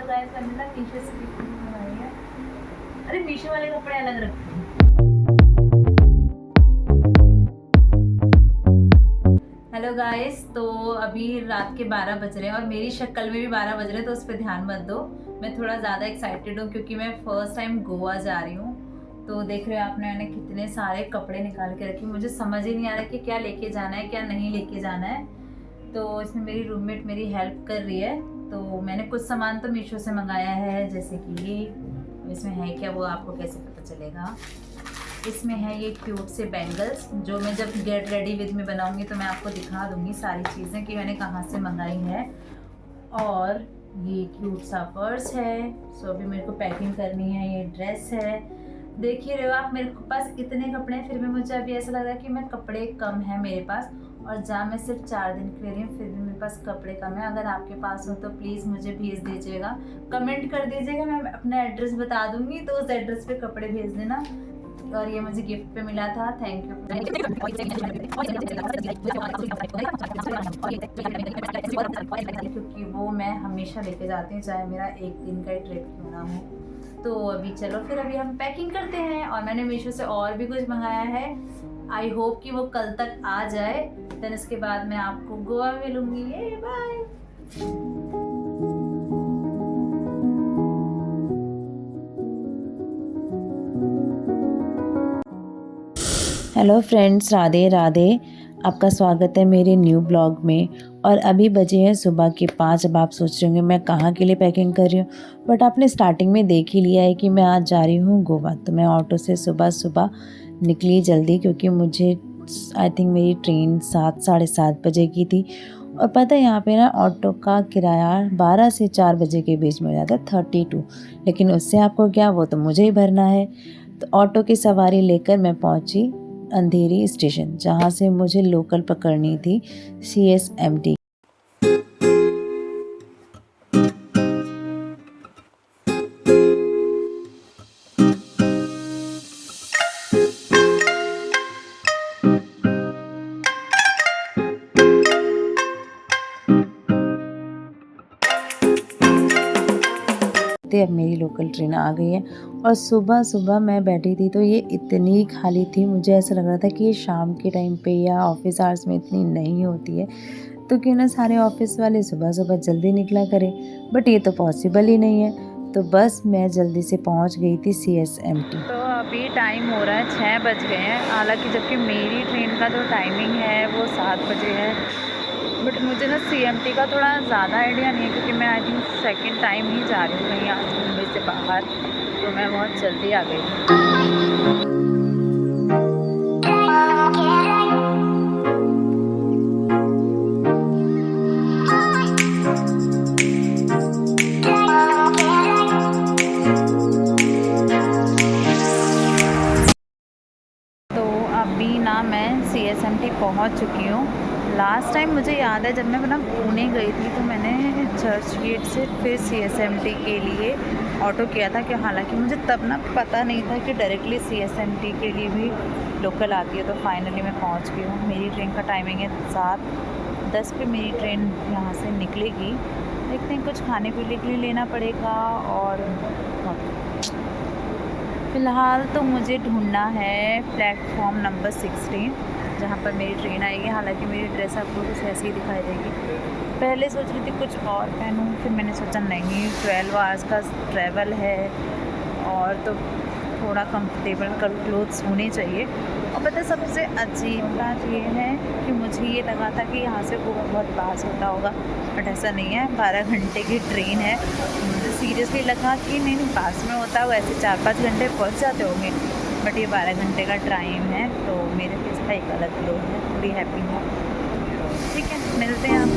Guys मैंने ना मीशो से मंगाई है। अरे मीशो वाले कपड़े अलग रखते हैं। हेलो गाइस, तो अभी रात के 12 बज रहे हैं और मेरी शक्ल में भी 12 बज रहे हैं, तो उस पर ध्यान मत दो। मैं थोड़ा ज़्यादा एक्साइटेड हूँ क्योंकि मैं फर्स्ट टाइम गोवा जा रही हूँ। तो देख रहे हो आपने, मैंने कितने सारे कपड़े निकाल के रखे। मुझे समझ ही नहीं आ रहा कि क्या लेके जाना है क्या नहीं लेके जाना है। तो इसमें मेरी रूममेट मेरी हेल्प कर रही है। तो मैंने कुछ सामान तो मीशो से मंगाया है, जैसे कि ये। इसमें है क्या वो आपको कैसे पता चलेगा। इसमें है ये क्यूट से बैंगल्स, जो मैं जब गेट रेडी विद में बनाऊंगी तो मैं आपको दिखा दूंगी सारी चीज़ें कि मैंने कहाँ से मंगाई है। और ये क्यूट सा पर्स है। सो अभी मेरे को पैकिंग करनी है। ये ड्रेस है, देख ही रहे हो आप, मेरे पास इतने कपड़े हैं, फिर भी मुझे अभी ऐसा लग रहा है कि मैं कपड़े कम है मेरे पास। और जहाँ मैं सिर्फ 4 दिन के लिए रही हूँ, फिर भी मेरे पास कपड़े कम है। अगर आपके पास हो तो प्लीज़ मुझे भेज दीजिएगा, कमेंट कर दीजिएगा, मैं अपना एड्रेस बता दूंगी, तो उस एड्रेस पे कपड़े भेज देना। और ये मुझे गिफ्ट पे मिला था, थैंक यू। क्योंकि वो मैं हमेशा लेके जाती हूँ, चाहे मेरा एक दिन का ट्रिप क्यों ना हो। तो अभी चलो फिर अभी हम पैकिंग करते हैं। और मैंने मीशो से और भी कुछ मंगाया है, आई होप कि वो कल तक आ जाए। देन इसके बाद मैं आपको गोवा में मिलूंगी। ये bye. Hello friends, Radhe Radhe. आपका स्वागत है मेरे न्यू ब्लॉग में। और अभी बजे हैं सुबह के 5। अब आप सोच रहे होंगे मैं कहाँ के लिए पैकिंग कर रही हूँ, बट आपने स्टार्टिंग में देख ही लिया है कि मैं आज जा रही हूँ गोवा। तो मैं ऑटो से सुबह सुबह निकली जल्दी, क्योंकि मुझे आई थिंक मेरी ट्रेन 7 साढ़े 7 बजे की थी। और पता है यहाँ पे ना ऑटो का किराया 12 से 4 बजे के बीच में हो जाता है 32। लेकिन उससे आपको क्या, वो तो मुझे ही भरना है। तो ऑटो की सवारी लेकर मैं पहुँची अंधेरी स्टेशन, जहाँ से मुझे लोकल पकड़नी थी CSMT। अब मेरी लोकल ट्रेन आ गई है। और सुबह सुबह मैं बैठी थी तो ये इतनी खाली थी, मुझे ऐसा लग रहा था कि ये शाम के टाइम पे या ऑफिस आवर्स में इतनी नहीं होती है। तो क्यों ना सारे ऑफिस वाले सुबह सुबह जल्दी निकला करें, बट ये तो पॉसिबल ही नहीं है। तो बस मैं जल्दी से पहुंच गई थी CSMT। तो अभी टाइम हो रहा है 6 बज गए हैं, हालांकि जबकि मेरी ट्रेन का जो टाइमिंग है वो 7 बजे है। बट मुझे ना CMT का थोड़ा ज़्यादा आइडिया नहीं है, क्योंकि मैं आई थिंक सेकंड टाइम ही जा रही हूँ यहाँ से मुंबई से बाहर। तो मैं बहुत जल्दी आ गई। तो अभी ना मैं CSMT पहुँच चुकी हूँ। लास्ट टाइम मुझे याद है जब मैं ना पुणे गई थी, तो मैंने चर्च गेट से फिर CSMT के लिए ऑटो किया था। कि हालांकि मुझे तब ना पता नहीं था कि डायरेक्टली CSMT के लिए भी लोकल आती है। तो फाइनली मैं पहुंच गई हूँ। मेरी ट्रेन का टाइमिंग है 7:10 पे मेरी ट्रेन यहाँ से निकलेगी। देखते हैं, कुछ खाने पीने के लिए लेना पड़ेगा। और फ़िलहाल तो मुझे ढूंढना है प्लेटफॉर्म नंबर 16, जहाँ पर मेरी ट्रेन आएगी। हालांकि मेरी ड्रेस आपको कुछ ऐसी ही दिखाई देगी। पहले सोच रही थी कुछ और पहनूं, फिर मैंने सोचा नहीं, 12 आवर्स का ट्रैवल है और तो थोड़ा कंफर्टेबल क्लोथ्स होने चाहिए। और पता है सबसे अजीब बात ये है कि मुझे ये लगा था कि यहाँ से गोवा बहुत पास होता होगा, बट ऐसा नहीं है। 12 घंटे की ट्रेन है। मुझे सीरियसली लगा कि नहीं पास में होता होगा, ऐसे 4-5 घंटे पहुँच जाते होंगे, बट ये 12 घंटे का टाइम है। तो मेरे फेस का एक अलग ग्लो है, पूरी हैप्पी है। ठीक है, मिलते हैं हम।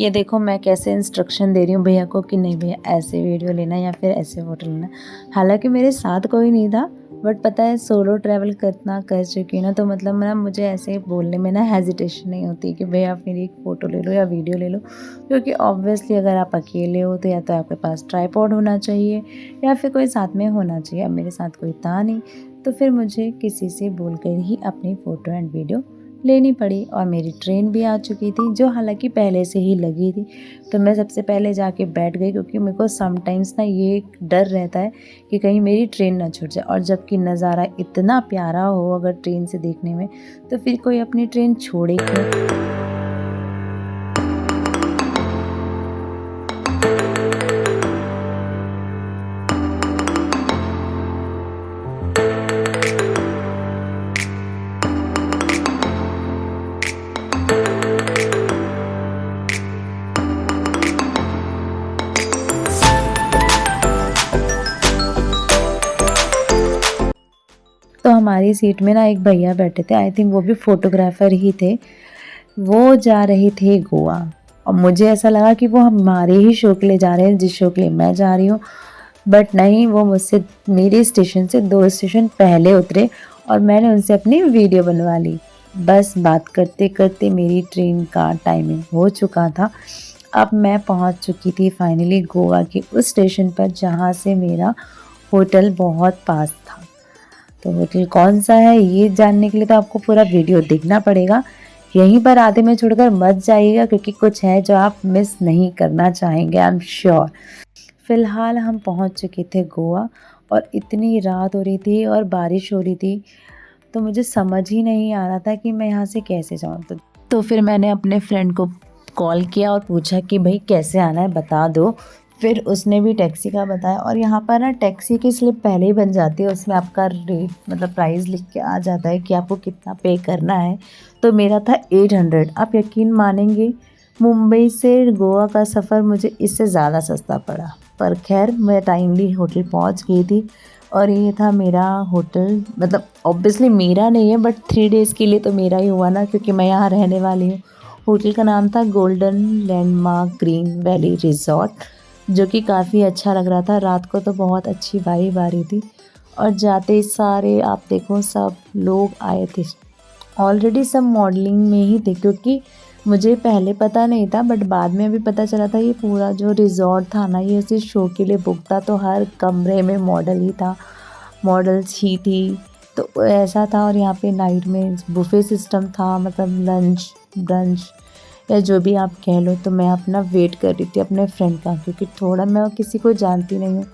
ये देखो मैं कैसे इंस्ट्रक्शन दे रही हूँ भैया को कि नहीं भैया ऐसे वीडियो लेना या फिर ऐसे फ़ोटो लेना। हालांकि मेरे साथ कोई नहीं था, बट पता है सोलो ट्रैवल कितना कर चुकी हूँ ना, तो मतलब ना मुझे ऐसे बोलने में ना हेजिटेशन नहीं होती कि भैया आप मेरी एक फ़ोटो ले लो या वीडियो ले लो। क्योंकि ऑब्वियसली अगर आप अकेले हो तो या तो आपके पास ट्राइपॉड होना चाहिए या फिर कोई साथ में होना चाहिए। अब मेरे साथ कोई था नहीं, तो फिर मुझे किसी से बोल कर ही अपनी फ़ोटो एंड वीडियो लेनी पड़ी। और मेरी ट्रेन भी आ चुकी थी, जो हालांकि पहले से ही लगी थी। तो मैं सबसे पहले जाके बैठ गई, क्योंकि मेरे को समटाइम्स ना ये एक डर रहता है कि कहीं मेरी ट्रेन ना छूट जाए। और जबकि नज़ारा इतना प्यारा हो अगर ट्रेन से देखने में, तो फिर कोई अपनी ट्रेन छोड़े क्यों। तो हमारी सीट में ना एक भैया बैठे थे, आई थिंक वो भी फोटोग्राफर ही थे। वो जा रहे थे गोवा, और मुझे ऐसा लगा कि वो हमारे ही शो के लिए जा रहे हैं जिस शो के लिए मैं जा रही हूँ। बट नहीं, वो मुझसे मेरे स्टेशन से 2 स्टेशन पहले उतरे और मैंने उनसे अपनी वीडियो बनवा ली। बस बात करते करते मेरी ट्रेन का टाइमिंग हो चुका था। अब मैं पहुँच चुकी थी फाइनली गोवा के उस स्टेशन पर जहाँ से मेरा होटल बहुत पास था। तो होटल कौन सा है ये जानने के लिए तो आपको पूरा वीडियो देखना पड़ेगा। यहीं पर आधे में छोड़कर मत जाइएगा, क्योंकि कुछ है जो आप मिस नहीं करना चाहेंगे, आई एम श्योर। फ़िलहाल हम पहुंच चुके थे गोवा, और इतनी रात हो रही थी और बारिश हो रही थी, तो मुझे समझ ही नहीं आ रहा था कि मैं यहाँ से कैसे जाऊँ। तो फिर मैंने अपने फ्रेंड को कॉल किया और पूछा कि भाई कैसे आना है बता दो। फिर उसने भी टैक्सी का बताया, और यहाँ पर ना टैक्सी की स्लिप पहले ही बन जाती है, उसमें आपका रेट मतलब प्राइस लिख के आ जाता है कि आपको कितना पे करना है। तो मेरा था 800। आप यकीन मानेंगे, मुंबई से गोवा का सफ़र मुझे इससे ज़्यादा सस्ता पड़ा। पर खैर मैं टाइमली होटल पहुँच गई थी, और ये था मेरा होटल। मतलब ऑब्वियसली मेरा नहीं है, बट 3 डेज़ के लिए तो मेरा ही हुआ ना, क्योंकि मैं यहाँ रहने वाली हूँ। होटल का नाम था golden landmark green valley resort, जो कि काफ़ी अच्छा लग रहा था। रात को तो बहुत अच्छी वाइब आ रही थी, और जाते ही सारे आप देखो सब लोग आए थे। ऑलरेडी सब मॉडलिंग में ही थे, क्योंकि मुझे पहले पता नहीं था, बट बाद में भी पता चला था ये पूरा जो रिज़ॉर्ट था ना ये उसी शो के लिए बुक था। तो हर कमरे में मॉडल ही था, मॉडल्स ही थी, तो ऐसा था। और यहाँ पे नाइट में बुफे सिस्टम था, मतलब लंच ब्रंच या जो भी आप कह लो। तो मैं अपना वेट कर रही थी अपने फ्रेंड का, क्योंकि थोड़ा मैं किसी को जानती नहीं हूँ,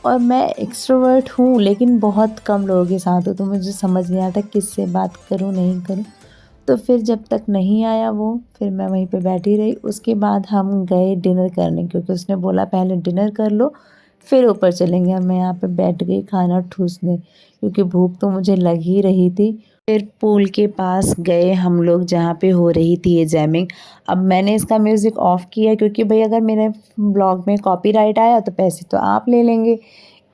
और मैं एक्सट्रोवर्ट हूँ लेकिन बहुत कम लोगों के साथ हूँ, तो मुझे समझ नहीं आता किससे बात करूँ नहीं करूँ। तो फिर जब तक नहीं आया वो, फिर मैं वहीं पे बैठी रही। उसके बाद हम गए डिनर करने, क्योंकि उसने बोला पहले डिनर कर लो फिर ऊपर चलेंगे। मैं यहाँ पे बैठ गई खाना ठूसने, क्योंकि भूख तो मुझे लग ही रही थी। फिर पूल के पास गए हम लोग जहाँ पे हो रही थी ये जैमिंग। अब मैंने इसका म्यूज़िक ऑफ़ किया, क्योंकि भाई अगर मेरे ब्लॉग में कॉपीराइट आया तो पैसे तो आप ले लेंगे,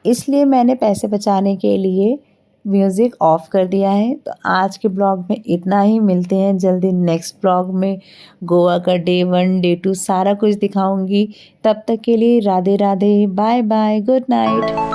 इसलिए मैंने पैसे बचाने के लिए म्यूज़िक ऑफ़ कर दिया है। तो आज के ब्लॉग में इतना ही, मिलते हैं जल्दी नेक्स्ट ब्लॉग में। गोवा का डे 1 डे 2 सारा कुछ दिखाऊंगी। तब तक के लिए Radhe Radhe, bye bye, good night.